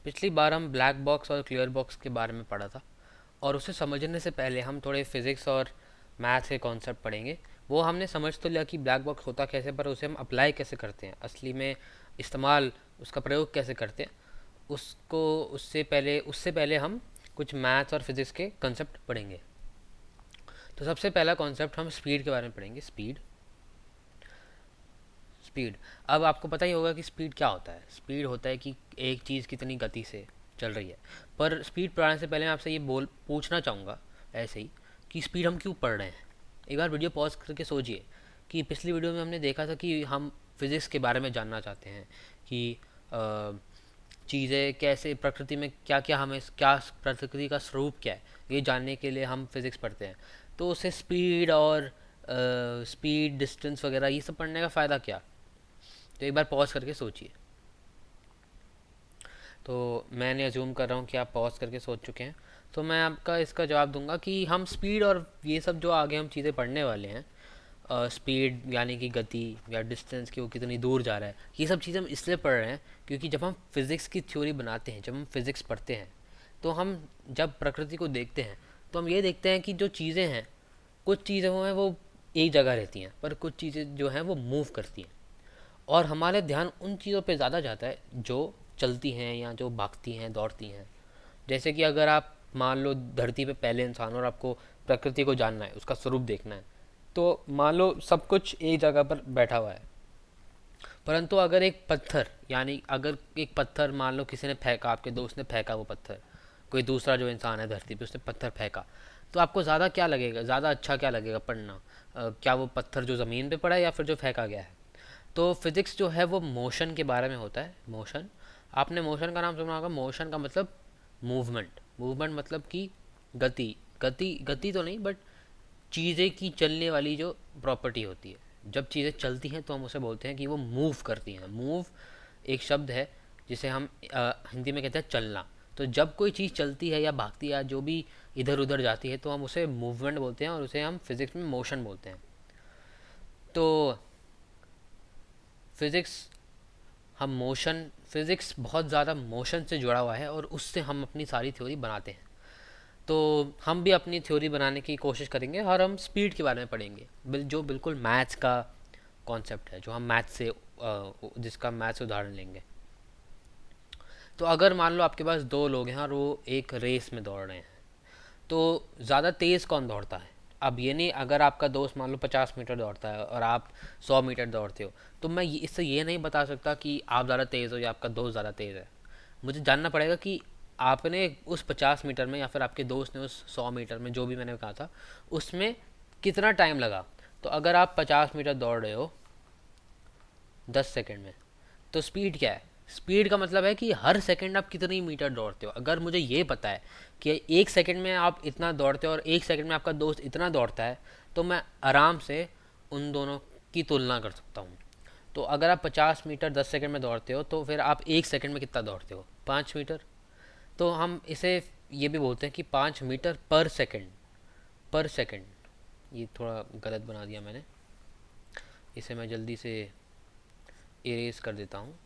पिछली बार हम black box और क्लियर बॉक्स के बारे में पढ़ा था, और उसे समझने से पहले हम थोड़े फिज़िक्स और मैथ्स के कॉन्सेप्ट पढ़ेंगे। वो हमने समझ तो लिया कि ब्लैक बॉक्स होता कैसे, पर उसे हम अप्लाई कैसे करते हैं, असली में इस्तेमाल उसका प्रयोग कैसे करते हैं, उसको उससे पहले हम कुछ मैथ्स और फिज़िक्स के कॉन्सेप्ट पढ़ेंगे। तो सबसे पहला कॉन्सेप्ट हम स्पीड के बारे में पढ़ेंगे। स्पीड। स्पीड। अब आपको पता ही होगा कि स्पीड क्या होता है। स्पीड होता है कि एक चीज़ कितनी गति से चल रही है। पर स्पीड पढ़ाने से पहले मैं आपसे ये बोल पूछना चाहूँगा ऐसे ही, कि स्पीड हम क्यों पढ़ रहे हैं। एक बार वीडियो पॉज करके सोचिए कि पिछली वीडियो में हमने देखा था कि हम फिज़िक्स के बारे में जानना चाहते हैं कि चीज़ें कैसे प्रकृति में क्या क्या, हमें क्या प्रकृति का स्वरूप क्या है, ये जानने के लिए हम फिज़िक्स पढ़ते हैं। तो उसे स्पीड और स्पीड, डिस्टेंस वगैरह ये सब पढ़ने का फ़ायदा क्या। तो एक बार पॉज करके सोचिए। तो मैंने अज्यूम कर रहा हूँ कि आप पॉज करके सोच चुके हैं। तो मैं आपका इसका जवाब दूंगा कि हम स्पीड और ये सब जो आगे हम चीज़ें पढ़ने वाले हैं, स्पीड यानी कि गति या डिस्टेंस की वो कितनी दूर जा रहा है, ये सब चीज़ें हम इसलिए पढ़ रहे हैं क्योंकि जब हम फिज़िक्स की थ्योरी बनाते हैं, जब हम फिज़िक्स पढ़ते हैं, तो हम जब प्रकृति को देखते हैं तो हम ये देखते हैं कि जो चीज़ें हैं, कुछ चीज़ें वो हैं वो एक जगह रहती हैं, पर कुछ चीज़ें जो हैं वो मूव करती हैं। और हमारा ध्यान उन चीज़ों पे ज़्यादा जाता है जो चलती हैं या जो भागती हैं, दौड़ती हैं। जैसे कि अगर आप मान लो धरती पे पहले इंसान और आपको प्रकृति को जानना है, उसका स्वरूप देखना है, तो मान लो सब कुछ एक जगह पर बैठा हुआ है। परंतु अगर एक पत्थर, यानी अगर एक पत्थर मान लो किसी ने फेंका, आपके दोस्त ने फेंका वो पत्थर, कोई दूसरा जो इंसान है धरती पे उसने पत्थर फेंका, तो आपको ज़्यादा क्या लगेगा, ज़्यादा अच्छा क्या लगेगा पढ़ना, क्या वो पत्थर जो ज़मीन पे पड़ा है या फिर जो फेंका गया है। तो फिज़िक्स जो है वो मोशन के बारे में होता है। मोशन, आपने मोशन का नाम सुना होगा। मोशन का मतलब मूवमेंट। मूवमेंट मतलब कि गति। गति गति तो नहीं, बट चीज़ें की चलने वाली जो प्रॉपर्टी होती है, जब चीज़ें चलती हैं तो हम उसे बोलते हैं कि वो मूव करती हैं। मूव एक शब्द है जिसे हम हिंदी में कहते हैं चलना। तो जब कोई चीज़ चलती है या भागती है या जो भी इधर उधर जाती है तो हम उसे मूवमेंट बोलते हैं, और उसे हम फिज़िक्स में मोशन बोलते हैं। तो फिज़िक्स, हम मोशन, फिज़िक्स बहुत ज़्यादा मोशन से जुड़ा हुआ है और उससे हम अपनी सारी थ्योरी बनाते हैं। तो हम भी अपनी थ्योरी बनाने की कोशिश करेंगे और हम स्पीड के बारे में पढ़ेंगे, जो बिल्कुल मैथ्स का कॉन्सेप्ट है, जो हम मैथ्स से जिसका मैथ्स से उदाहरण लेंगे। तो अगर मान लो आपके पास दो लोग हैं और वो एक रेस में दौड़ रहे हैं, तो ज़्यादा तेज़ कौन दौड़ता है। अब ये नहीं, अगर आपका दोस्त मान लो 50 मीटर दौड़ता है और आप 100 मीटर दौड़ते हो, तो मैं इससे ये नहीं बता सकता कि आप ज़्यादा तेज़ हो या आपका दोस्त ज़्यादा तेज़ है। मुझे जानना पड़ेगा कि आपने उस 50 मीटर में या फिर आपके दोस्त ने उस 100 मीटर में, जो भी मैंने कहा था, उसमें कितना टाइम लगा। तो अगर आप 50 मीटर दौड़ रहे हो 10 सेकेंड में, तो स्पीड क्या है। स्पीड का मतलब है कि हर सेकंड आप कितनी मीटर दौड़ते हो। अगर मुझे ये पता है कि 1 सेकंड में आप इतना दौड़ते हो और 1 सेकंड में आपका दोस्त इतना दौड़ता है, तो मैं आराम से उन दोनों की तुलना कर सकता हूँ। तो अगर आप 50 मीटर 10 सेकंड में दौड़ते हो, तो फिर आप 1 सेकंड में कितना दौड़ते हो, 5 मीटर। तो हम इसे ये भी बोलते हैं कि 5 मीटर पर सेकंड। पर सेकंड, ये थोड़ा गलत बना दिया मैंने, इसे मैं जल्दी से इरेज कर देता हूँ।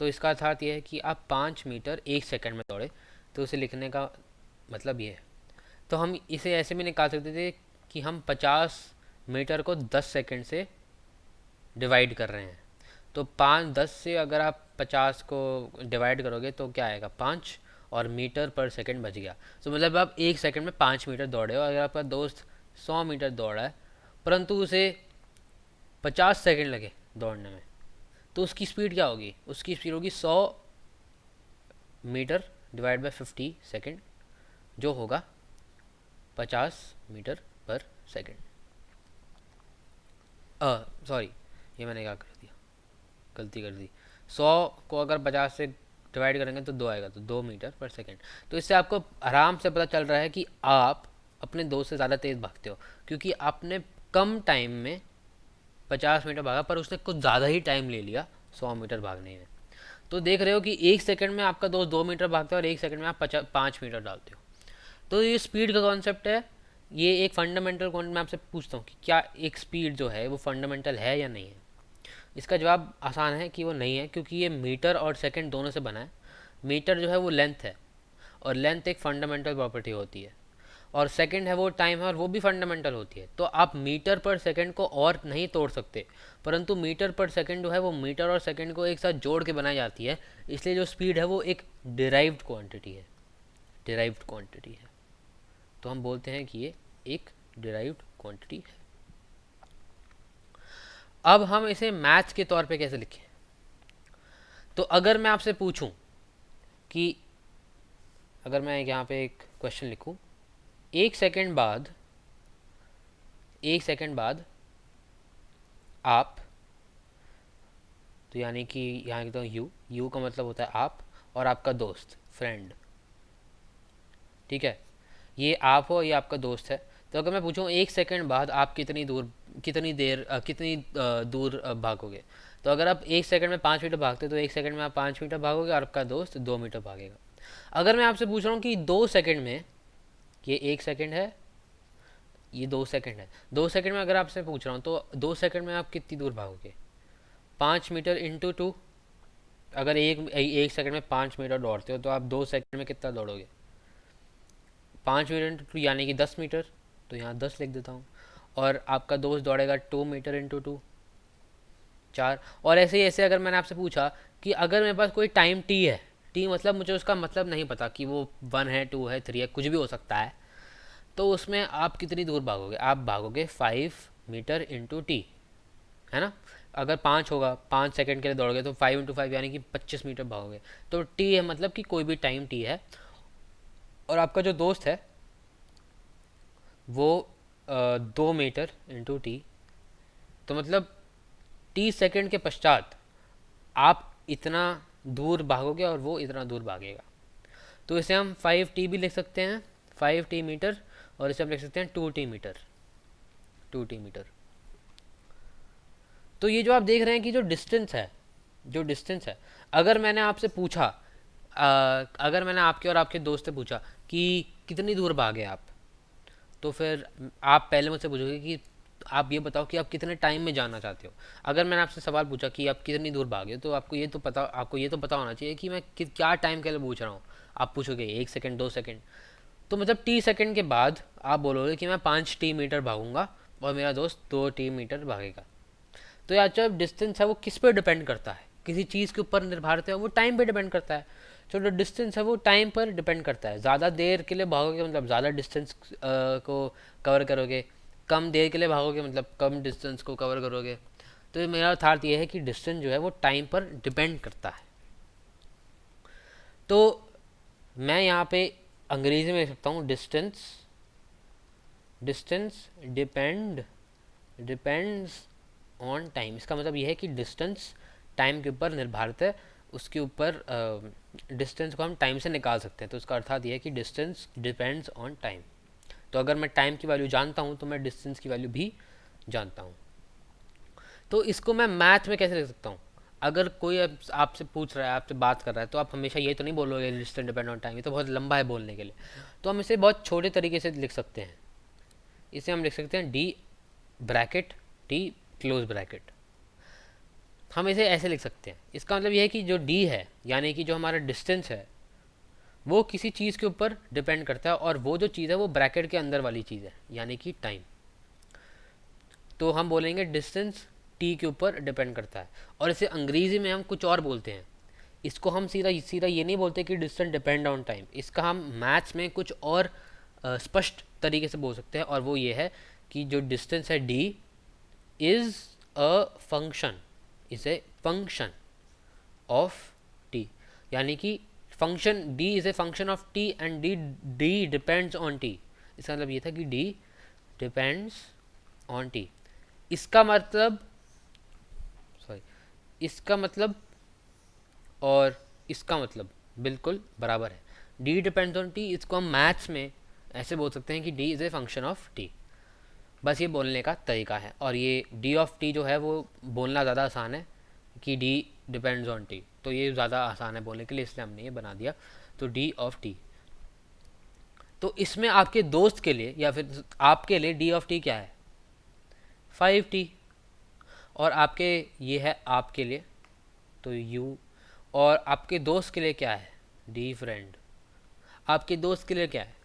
तो इसका अर्थात यह है कि आप 5 मीटर 1 सेकंड में दौड़े, तो उसे लिखने का मतलब ये है। तो हम इसे ऐसे भी निकाल सकते थे कि हम 50 मीटर को 10 सेकंड से डिवाइड कर रहे हैं। तो 5 10 से अगर आप 50 को डिवाइड करोगे तो क्या आएगा, 5, और मीटर पर सेकंड बच गया। तो मतलब आप 1 सेकंड में 5 मीटर दौड़े हो। अगर आपका दोस्त 100 मीटर दौड़ा है, परंतु उसे 50 सेकंड लगे दौड़ने में, तो उसकी स्पीड क्या होगी, उसकी स्पीड होगी 100 मीटर डिवाइड बाई 50 सेकेंड, जो होगा 50 मीटर पर सेकेंड। सॉरी, ये मैंने क्या कर दिया, गलती कर दी। 100 को अगर 50 से डिवाइड करेंगे तो 2 आएगा, तो 2 मीटर पर सेकेंड। तो इससे आपको आराम से पता चल रहा है कि आप अपने दोस्त से ज़्यादा तेज़ भागते हो, क्योंकि आपने कम टाइम में 50 मीटर भागा, पर उसने कुछ ज़्यादा ही टाइम ले लिया 100 मीटर भागने में। तो देख रहे हो कि 1 सेकंड में आपका दोस्त 2 मीटर भागता है और 1 सेकंड में आप 5 मीटर डालते हो। तो ये स्पीड का कॉन्सेप्ट है। ये एक फंडामेंटल कॉन्सेप्ट। मैं आपसे पूछता हूँ कि क्या एक स्पीड जो है वो फंडामेंटल है या नहीं है। इसका जवाब आसान है कि वो नहीं है, क्योंकि ये मीटर और सेकंड दोनों से बना है। मीटर जो है वो लेंथ है, और लेंथ एक फंडामेंटल प्रॉपर्टी होती है, और सेकंड है वो टाइम है, और वो भी फंडामेंटल होती है। तो आप मीटर पर सेकंड को और नहीं तोड़ सकते, परंतु मीटर पर सेकंड जो है वो मीटर और सेकंड को एक साथ जोड़ के बनाई जाती है, इसलिए जो स्पीड है वो एक डिराइव्ड क्वांटिटी है, डिराइव्ड क्वांटिटी है। तो हम बोलते हैं कि ये एक डिराइव्ड क्वांटिटी है। अब हम इसे मैथ्स के तौर पे कैसे लिखें? तो अगर मैं आपसे पूछूं कि, अगर मैं यहाँ पे एक क्वेश्चन लिखूं, एक सेकंड बाद, एक सेकंड बाद आप, तो यानी कि यहाँ लिखता हूँ यू, यू का मतलब होता है आप, और आपका दोस्त, फ्रेंड, ठीक है, ये आप हो, ये आपका दोस्त है। तो अगर मैं पूछूं एक सेकंड बाद आप कितनी दूर, कितनी देर कितनी दूर भागोगे, तो अगर आप एक सेकंड में 5 मीटर भागते तो एक सेकंड में आप 5 मीटर भागोगे, और आपका दोस्त 2 मीटर भागेगा। अगर मैं आपसे पूछ रहा हूँ कि 2 सेकंड में, ये 1 सेकंड है, ये 2 सेकंड है, 2 सेकंड में अगर आपसे पूछ रहा हूँ तो 2 सेकंड में आप कितनी दूर भागोगे? 5 मीटर इंटू 2। अगर एक सेकंड में 5 मीटर दौड़ते हो तो आप 2 सेकंड में कितना दौड़ोगे? 5 मीटर इंटू 2 यानी कि 10 मीटर, तो यहाँ 10 लिख देता हूँ। और आपका दोस्त दौड़ेगा 2 मीटर इंटू 2, 4। और ऐसे ही ऐसे अगर मैंने आपसे पूछा कि अगर मेरे पास कोई टाइम टी है, टी मतलब मुझे उसका मतलब नहीं पता कि वो 1 है, 2 है, 3 है, कुछ भी हो सकता है, तो उसमें आप कितनी दूर भागोगे? आप भागोगे 5 मीटर इंटू टी, है ना। अगर 5 होगा, 5 सेकंड के लिए दौड़ोगे तो 5 इंटू 5 यानी कि 25 मीटर भागोगे। तो टी है मतलब कि कोई भी टाइम टी है, और आपका जो दोस्त है वो 2 मीटर इंटू टी, तो मतलब 30 सेकंड के पश्चात आप इतना दूर भागोगे और वो इतना दूर भागेगा। तो इसे हम 5t भी लिख सकते हैं, 5t मीटर, और इसे हम लिख सकते हैं 2t मीटर, 2t मीटर। तो ये जो आप देख रहे हैं कि जो डिस्टेंस है, जो डिस्टेंस है, अगर मैंने आपसे पूछा, अगर मैंने आपके और आपके दोस्त से पूछा कि कितनी दूर भागे आप, तो फिर आप पहले मुझसे पूछोगे कि आप ये बताओ कि आप कितने टाइम में जाना चाहते हो। अगर मैंने आपसे सवाल पूछा कि आप कितनी दूर भागे, तो आपको ये तो पता होना चाहिए कि मैं क्या टाइम के लिए पूछ रहा हूँ। आप पूछोगे 1 सेकंड, 2 सेकंड, तो मतलब t सेकंड के बाद आप बोलोगे कि मैं 5t मीटर भागूंगा और मेरा दोस्त 2t मीटर भागेगा। तो यार जो डिस्टेंस है वो किस पे डिपेंड करता है? किसी चीज़ के ऊपर निर्भर है, वो टाइम पे डिपेंड करता है। तो जो डिस्टेंस है वो टाइम पर डिपेंड करता है। ज़्यादा देर के लिए भागोगे मतलब ज़्यादा डिस्टेंस को कवर करोगे, कम देर के लिए भागोगे मतलब कम डिस्टेंस को कवर करोगे। तो मेरा अर्थात ये है कि डिस्टेंस जो है वो टाइम पर डिपेंड करता है। तो मैं यहाँ पे अंग्रेजी में लिख सकता हूँ distance, distance depends on time. इसका मतलब ये है कि डिस्टेंस टाइम के ऊपर निर्धारित है, उसके ऊपर डिस्टेंस को हम टाइम से निकाल सकते हैं। तो इसका अर्थात ये है कि डिस्टेंस डिपेंड्स ऑन टाइम। तो अगर मैं टाइम की वैल्यू जानता हूँ तो मैं डिस्टेंस की वैल्यू भी जानता हूँ। तो इसको मैं मैथ में कैसे लिख सकता हूँ? अगर कोई आपसे पूछ रहा है, आपसे बात कर रहा है, तो आप हमेशा ये तो नहीं बोलोगे डिस्टेंस डिपेंड ऑन टाइम, ये तो बहुत लंबा है बोलने के लिए। तो हम इसे बहुत छोटे तरीके से लिख सकते हैं। इसे हम लिख सकते हैं D bracket T close bracket. हम इसे ऐसे लिख सकते हैं। इसका मतलब यह है कि जो डी है यानी कि जो हमारा डिस्टेंस है वो किसी चीज़ के ऊपर डिपेंड करता है, और वो जो चीज़ है वो ब्रैकेट के अंदर वाली चीज़ है यानी कि टाइम। तो हम बोलेंगे डिस्टेंस टी के ऊपर डिपेंड करता है। और इसे अंग्रेज़ी में हम कुछ और बोलते हैं। इसको हम सीधा सीधा ये नहीं बोलते कि डिस्टेंस डिपेंड ऑन टाइम। इसका हम मैथ्स में कुछ और स्पष्ट तरीके से बोल सकते हैं, और वो ये है कि जो डिस्टेंस है D is a function, is a function of T. यानी कि function D is a function of T and D depends on T. इसका मतलब ये था कि डी डिपेंड्स ऑन टी। इसका मतलब सॉरी, इसका मतलब और इसका मतलब बिल्कुल बराबर है। डी डिपेंड्स ऑन टी, इसको हम मैथ्स में ऐसे बोल सकते हैं कि D is a function of T. बस ये बोलने का तरीका है। और ये डी ऑफ टी जो है वो बोलना ज़्यादा आसान है कि डी डिपेंड्स ऑन टी, तो ये ज़्यादा आसान है बोलने के लिए, इसलिए हमने ये बना दिया। तो डी ऑफ टी, तो इसमें आपके दोस्त के लिए या फिर आपके लिए डी ऑफ टी क्या है? 5t। और आपके ये है आपके लिए, तो यू। और आपके दोस्त के लिए क्या है, डी फ्रेंड। आपके दोस्त के लिए क्या है,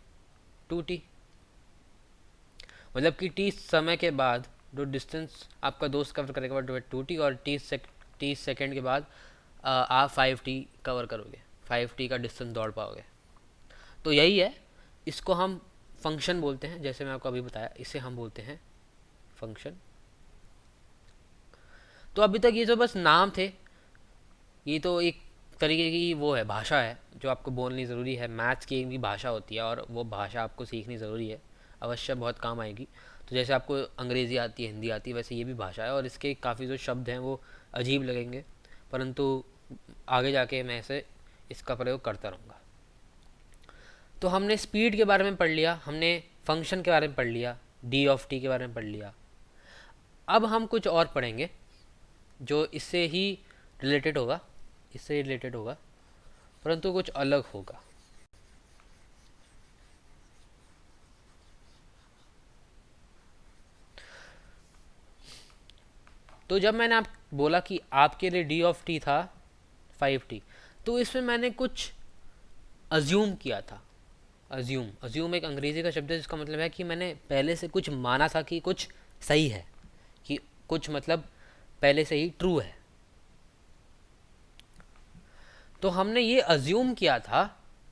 2t। मतलब कि टी समय के बाद जो डिस्टेंस आपका दोस्त कवर करेगा वो 2t, और 30 सेकेंड के बाद आप 5t कवर करोगे, 5t का डिस्टेंस दौड़ पाओगे। तो यही है, इसको हम फंक्शन बोलते हैं, जैसे मैं आपको अभी बताया, इसे हम बोलते हैं फंक्शन। तो अभी तक ये जो बस नाम थे, ये तो एक तरीके की वो है, भाषा है जो आपको बोलनी ज़रूरी है। मैथ्स की एक भी भाषा होती है और वो भाषा आपको सीखनी ज़रूरी है, अवश्य बहुत काम आएगी। तो जैसे आपको अंग्रेज़ी आती है, हिंदी आती है, वैसे ये भी भाषा है और इसके काफ़ी जो शब्द हैं वो अजीब लगेंगे, परंतु आगे जाके मैं इसे इसका प्रयोग करता रहूँगा। तो हमने स्पीड के बारे में पढ़ लिया, हमने फंक्शन के बारे में पढ़ लिया, डी ऑफ टी के बारे में पढ़ लिया। अब हम कुछ और पढ़ेंगे जो इससे ही रिलेटेड होगा, इससे रिलेटेड होगा, परंतु कुछ अलग होगा। तो जब मैंने आप बोला कि आपके लिए डी ऑफ टी था 5t, तो इसमें मैंने कुछ अज्यूम किया था। अज्यूम एक अंग्रेजी का शब्द है जिसका मतलब है कि मैंने पहले से कुछ माना था कि कुछ सही है, कि कुछ मतलब पहले से ही ट्रू है। तो हमने ये अज्यूम किया था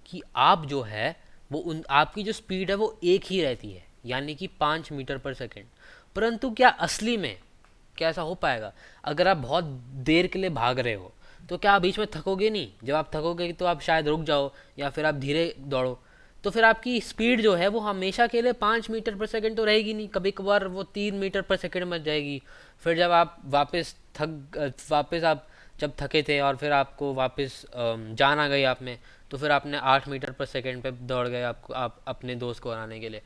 कि आप जो है वो आपकी जो स्पीड है वो एक ही रहती है, यानी कि 5 मीटर पर सेकेंड। परंतु क्या असली में क्या ऐसा हो पाएगा? अगर आप बहुत देर के लिए भाग रहे हो तो क्या आप बीच में थकोगे नहीं? जब आप थकोगे तो आप शायद रुक जाओ या फिर आप धीरे दौड़ो, तो फिर आपकी स्पीड जो है वो हमेशा के लिए 5 मीटर पर सेकेंड तो रहेगी नहीं, कभी कभार वो 3 मीटर पर सेकेंड बन जाएगी। फिर जब आप वापस आप जब थके थे और फिर आपको वापस जान आ गई आप में, तो फिर आपने 8 मीटर पर सेकेंड पे दौड़ गए आपको आप अपने दोस्त को हराने के लिए।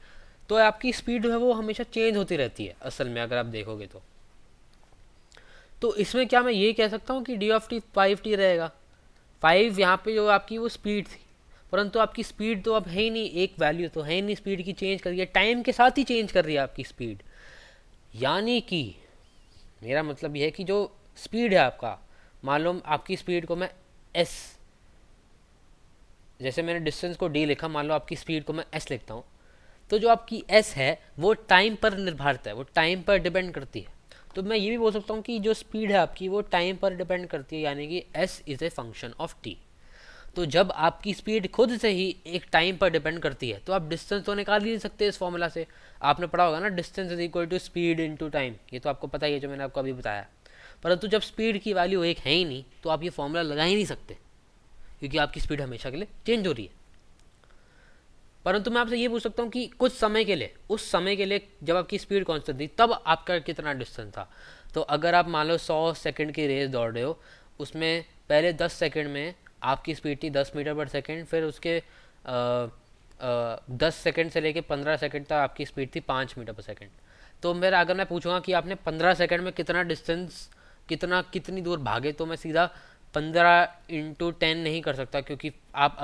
तो आपकी स्पीड जो है वो हमेशा चेंज होती रहती है असल में, अगर आप देखोगे तो इसमें क्या मैं ये कह सकता हूँ कि डी ऑफ टी 5t रहेगा। 5 यहाँ पे जो आपकी वो स्पीड थी, परंतु आपकी स्पीड तो अब है ही नहीं, एक वैल्यू तो है ही नहीं स्पीड की, चेंज कर रही है, टाइम के साथ ही चेंज कर रही है आपकी स्पीड। यानी कि मेरा मतलब यह है कि जो स्पीड है आपका, मालूम आपकी स्पीड को मैं एस, जैसे मैंने डिस्टेंस को डी लिखा, मान लो आपकी स्पीड को मैं एस लिखता हूँ, तो जो आपकी एस है वो टाइम पर निर्भरता है, वो टाइम पर डिपेंड करती है। तो मैं ये भी बोल सकता हूँ कि जो स्पीड है आपकी वो टाइम पर डिपेंड करती है, यानी कि S is a function of T. तो जब आपकी स्पीड खुद से ही एक टाइम पर डिपेंड करती है तो आप डिस्टेंस तो निकाल ही नहीं सकते इस फॉर्मूला से। आपने पढ़ा होगा ना, distance is equal to speed into time, ये तो आपको पता ही है जो मैंने आपको अभी बताया। परंतु जब स्पीड की वैल्यू एक है ही नहीं तो आप ये फॉर्मूला लगा ही नहीं सकते, क्योंकि आपकी स्पीड हमेशा के लिए चेंज हो रही है। परंतु मैं आपसे ये पूछ सकता हूँ कि कुछ समय के लिए, उस समय के लिए जब आपकी स्पीड कांस्टेंट थी तब आपका कितना डिस्टेंस था। तो अगर आप मान लो 100 सेकंड की रेस दौड़ रहे हो, उसमें पहले 10 सेकंड में आपकी स्पीड थी 10 मीटर पर सेकंड, फिर उसके 10 सेकंड से लेके 15 सेकंड तक आपकी स्पीड थी 5 मीटर पर सेकंड। तो मेरा अगर मैं पूछूंगा कि आपने 15 सेकंड में कितना डिस्टेंस, कितनी दूर भागे, तो मैं सीधा 15 × 10 नहीं कर सकता, क्योंकि आप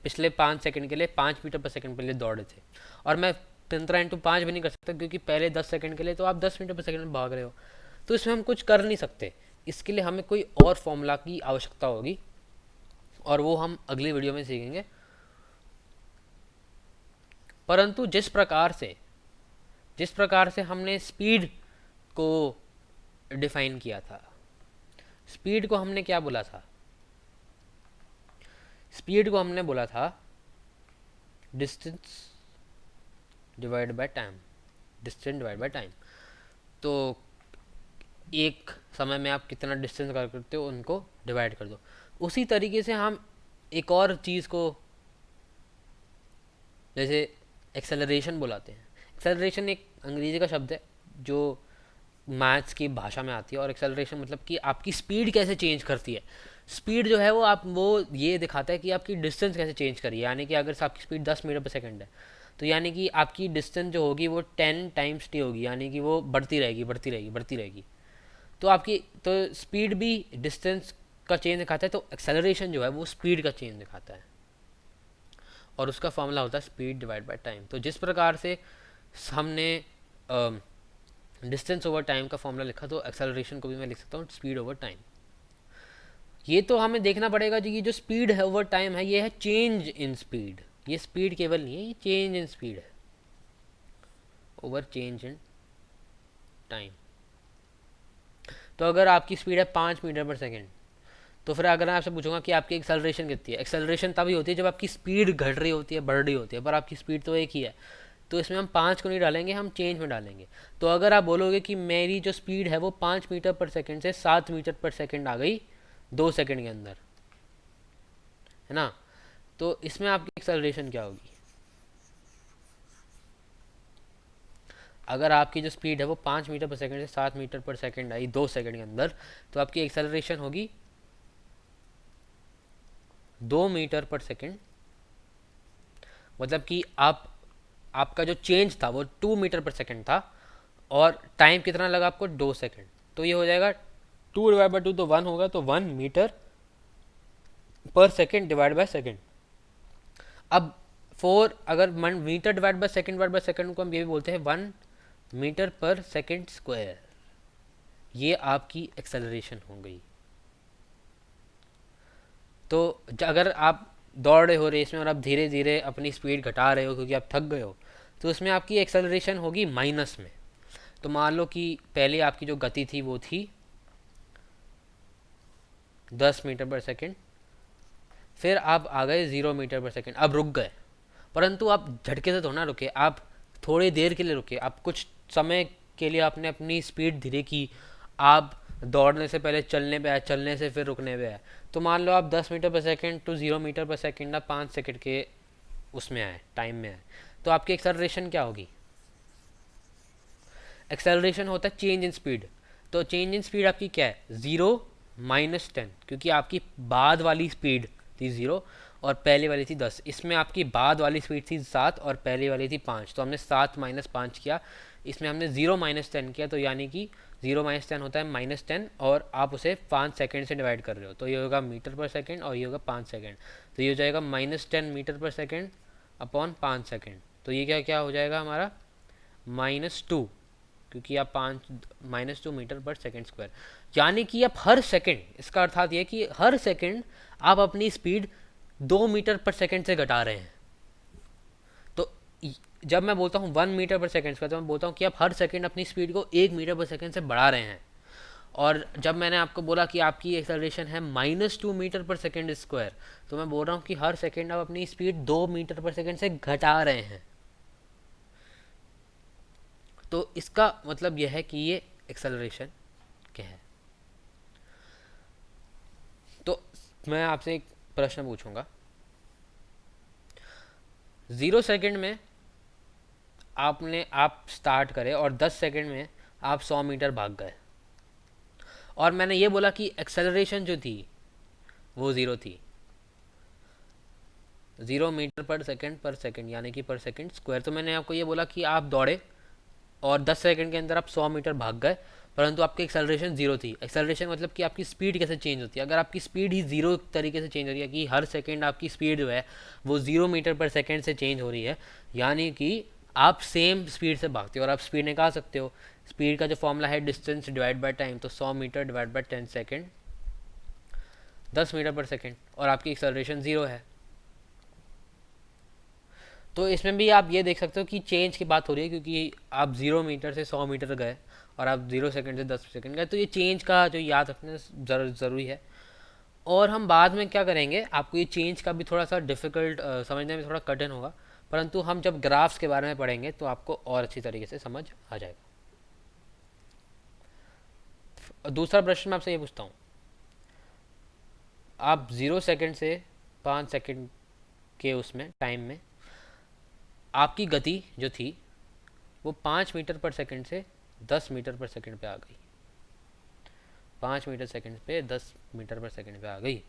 पिछले 5 सेकंड के लिए 5 मीटर पर सेकंड के लिए दौड़े थे। और मैं 15 × 5 भी नहीं कर सकता, क्योंकि पहले 10 सेकंड के लिए तो आप 10 मीटर पर सेकंड में भाग रहे हो। तो इसमें हम कुछ कर नहीं सकते, इसके लिए हमें कोई और फॉर्मूला की आवश्यकता होगी, और वो हम अगली वीडियो में सीखेंगे। परंतु जिस प्रकार से हमने स्पीड को डिफाइन किया था, स्पीड को हमने क्या बोला था? स्पीड को हमने बोला था distance divide by time, distance divide by time. तो एक समय में आप कितना डिस्टेंस कवर करते हो उनको डिवाइड कर दो। उसी तरीके से हम एक और चीज़ को, जैसे एक्सेलरेशन बुलाते हैं। एक्सेलरेशन एक अंग्रेजी का शब्द है जो मैथ्स की भाषा में आती है, और एक्सेलरेशन मतलब कि आपकी स्पीड कैसे चेंज करती है। स्पीड जो है वो ये दिखाता है कि आपकी डिस्टेंस कैसे चेंज करी है। यानी कि अगर आपकी स्पीड 10 मीटर पर सेकंड है, तो यानी कि आपकी डिस्टेंस जो होगी वो 10 टाइम्स टी होगी, यानी कि वो बढ़ती रहेगी बढ़ती रहेगी बढ़ती रहेगी। तो आपकी तो स्पीड भी डिस्टेंस का चेंज दिखाता है, तो एक्सेलरेशन जो है वो स्पीड का चेंज दिखाता है, और उसका फॉर्मूला होता है स्पीड डिवाइड बाय टाइम। तो जिस प्रकार से हमने डिस्टेंस ओवर टाइम का फॉर्मूला लिखा तो एक्सेलरेशन को भी मैं लिख सकता हूँ स्पीड ओवर टाइम। ये तो हमें देखना पड़ेगा जी, ये जो स्पीड है ओवर टाइम है ये है चेंज इन स्पीड, ये स्पीड केवल नहीं है, ये चेंज इन स्पीड है ओवर चेंज इन टाइम। तो अगर आपकी स्पीड है 5 मीटर पर सेकेंड, तो फिर अगर मैं आपसे पूछूंगा कि आपकी एक्सेलरेशन कितनी है, एक्सेलरेशन तभी होती है जब आपकी स्पीड घट रही होती है, बढ़ रही होती है, पर आपकी स्पीड तो एक ही है। तो इसमें हम 5 को नहीं डालेंगे, हम चेंज में डालेंगे। तो अगर आप बोलोगे कि मेरी जो स्पीड है वो 5 मीटर पर सेकेंड से 7 मीटर पर सेकेंड आ गई 2 सेकेंड के अंदर, है ना, तो इसमें आपकी एक्सेलरेशन क्या होगी? अगर आपकी जो स्पीड है वो 5 मीटर पर सेकेंड से 7 मीटर पर सेकेंड आई 2 सेकेंड के अंदर, तो आपकी एक्सेलरेशन होगी 2 मीटर पर सेकेंड। मतलब कि आपका जो चेंज था वो 2 मीटर पर सेकेंड था, और टाइम कितना लगा आपको? 2 सेकेंड। तो ये हो जाएगा 2 डिवाइड बाई 2 तो 1 होगा, तो 1 मीटर पर सेकेंड डिवाइड बाय सेकेंड। अब अगर मीटर डिवाइड बाय सेकेंड को हम ये भी बोलते हैं 1 मीटर पर सेकेंड स्क्वायर। ये आपकी एक्सेलरेशन हो गई। तो अगर आप दौड़ रहे हो रेस में और आप धीरे धीरे अपनी स्पीड घटा रहे हो क्योंकि आप थक गए हो, तो उसमें आपकी एक्सेलरेशन होगी माइनस में। तो मान लो कि पहले आपकी जो गति थी वो थी 10 मीटर पर सेकेंड, फिर आप आ गए 0 मीटर पर सेकेंड, अब रुक गए। परंतु आप झटके से थोड़ा ना रुके, आप थोड़ी देर के लिए रुके, आप कुछ समय के लिए आपने अपनी स्पीड धीरे की, आप दौड़ने से पहले चलने पे आए, चलने से फिर रुकने पे आए। तो मान लो आप 10 मीटर पर सेकेंड टू 0 मीटर पर सेकेंड आप 5 सेकेंड के उसमें आए, टाइम में आए, तो आपकी एक्सेलरेशन क्या होगी? एक्सेलरेशन होता है चेंज इन स्पीड। तो चेंज इन स्पीड आपकी क्या है? 0 - 10, क्योंकि आपकी बाद वाली स्पीड थी 0 और पहले वाली थी 10। इसमें आपकी बाद वाली स्पीड थी 7 और पहले वाली थी 5, तो हमने 7 - 5 किया, इसमें हमने 0 - 10 किया, तो यानी कि 0 - 10 होता है -10, और आप उसे 5 सेकेंड से डिवाइड कर रहे हो, तो ये होगा मीटर पर सेकेंड और ये होगा 5 सेकेंड। तो ये हो जाएगा -10 मीटर पर सेकेंड अपॉन 5 सेकेंड। तो ये क्या क्या हो जाएगा हमारा? -2, क्योंकि आप -2 मीटर पर सेकेंड स्क्वायर। यानी कि आप हर सेकेंड, इसका अर्थात ये कि हर सेकेंड आप अपनी स्पीड 2 मीटर पर सेकेंड से घटा रहे हैं। तो जब मैं बोलता हूँ 1 मीटर पर सेकेंड स्क्वायर, तो मैं बोलता हूँ कि आप हर सेकेंड अपनी स्पीड को 1 मीटर पर सेकेंड से बढ़ा रहे हैं। और जब मैंने आपको बोला कि आपकी एक्सेलरेशन है -2 मीटर पर सेकेंड स्क्वायर, तो मैं बोल रहा हूँ कि हर सेकेंड आप अपनी स्पीड 2 मीटर पर सेकेंड से घटा रहे हैं। तो इसका मतलब यह है कि ये एक्सेलरेशन क्या है। तो मैं आपसे एक प्रश्न पूछूंगा, 0 सेकेंड में आप स्टार्ट करें और 10 सेकेंड में आप 100 मीटर भाग गए, और मैंने ये बोला कि एक्सेलरेशन जो थी वो 0 थी, 0 मीटर पर सेकेंड यानी कि पर सेकेंड स्क्वायर। तो मैंने आपको ये बोला कि आप दौड़े और 10 सेकेंड के अंदर आप 100 मीटर भाग गए, परंतु आपकी एक्सेलरेशन 0 थी। एक्सेलरेशन मतलब कि आपकी स्पीड कैसे चेंज होती है। अगर आपकी स्पीड ही 0 तरीके से चेंज हो रही है कि हर सेकेंड आपकी स्पीड जो है वो 0 मीटर पर सेकेंड से चेंज हो रही है, यानी कि आप सेम स्पीड से भागते हो, और आप स्पीड निकाल सकते हो। स्पीड का जो फॉर्मूला है डिस्टेंस डिवाइड बाय टाइम, तो 100 metre divide by 10 second 10 metre पर सेकेंड, और आपकी एक्सेलरेशन 0 है। तो इसमें भी आप ये देख सकते हो कि चेंज की बात हो रही है, क्योंकि आप 0 मीटर से 100 मीटर गए और आप 0 सेकेंड से 10 सेकेंड गए, तो ये चेंज का जो याद रखना ज़रूरी है। और हम बाद में क्या करेंगे, आपको ये चेंज का भी थोड़ा सा डिफ़िकल्ट समझने में थोड़ा कठिन होगा, परंतु हम जब ग्राफ्स के बारे में पढ़ेंगे तो आपको और अच्छी तरीके से समझ आ जाएगा। दूसरा प्रश्न मैं आपसे ये पूछता हूँ, आप 0 सेकेंड से 5 सेकेंड के उसमें टाइम में आपकी गति जो थी वो 5 मीटर पर सेकेंड से 10 मीटर पर सेकेंड पे आ गई, 5 मीटर सेकेंड पे 10 मीटर पर सेकेंड पे आ गई।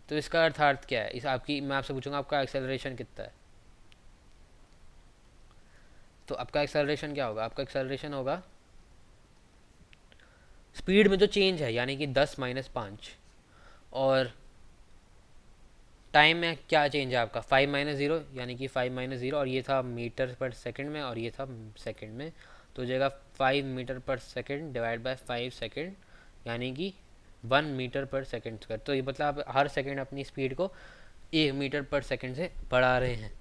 तो इसका अर्थ क्या है? इस आपकी मैं आपसे पूछूंगा आपका एक्सेलरेशन कितना है, तो आपका एक्सेलरेशन क्या होगा? आपका एक्सेलरेशन होगा स्पीड में जो चेंज है, यानी कि 10 - 5, और टाइम में क्या चेंज है आपका? 5 - 0, यानी कि 5 - 0, और ये था मीटर पर सेकेंड में और ये था सेकेंड में, तो हो जाएगा 5 मीटर पर सेकेंड डिवाइड बाय 5 सेकेंड, यानी कि 1 मीटर पर सेकेंड स्क्वायर। तो ये मतलब आप हर सेकेंड अपनी स्पीड को 1 मीटर पर सेकेंड से बढ़ा रहे हैं।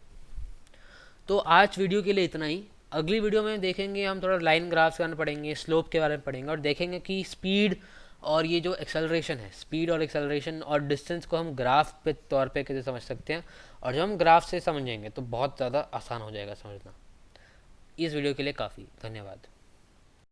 तो आज वीडियो के लिए इतना ही। अगली वीडियो में देखेंगे हम थोड़ा लाइन ग्राफ्स करना पढ़ेंगे, स्लोप के बारे में पढ़ेंगे और देखेंगे कि स्पीड और ये जो एक्सेलरेशन है, स्पीड और एक्सेलरेशन और डिस्टेंस को हम ग्राफ पे तौर पे कैसे समझ सकते हैं। और जब हम ग्राफ से समझेंगे तो बहुत ज़्यादा आसान हो जाएगा समझना। इस वीडियो के लिए काफ़ी धन्यवाद।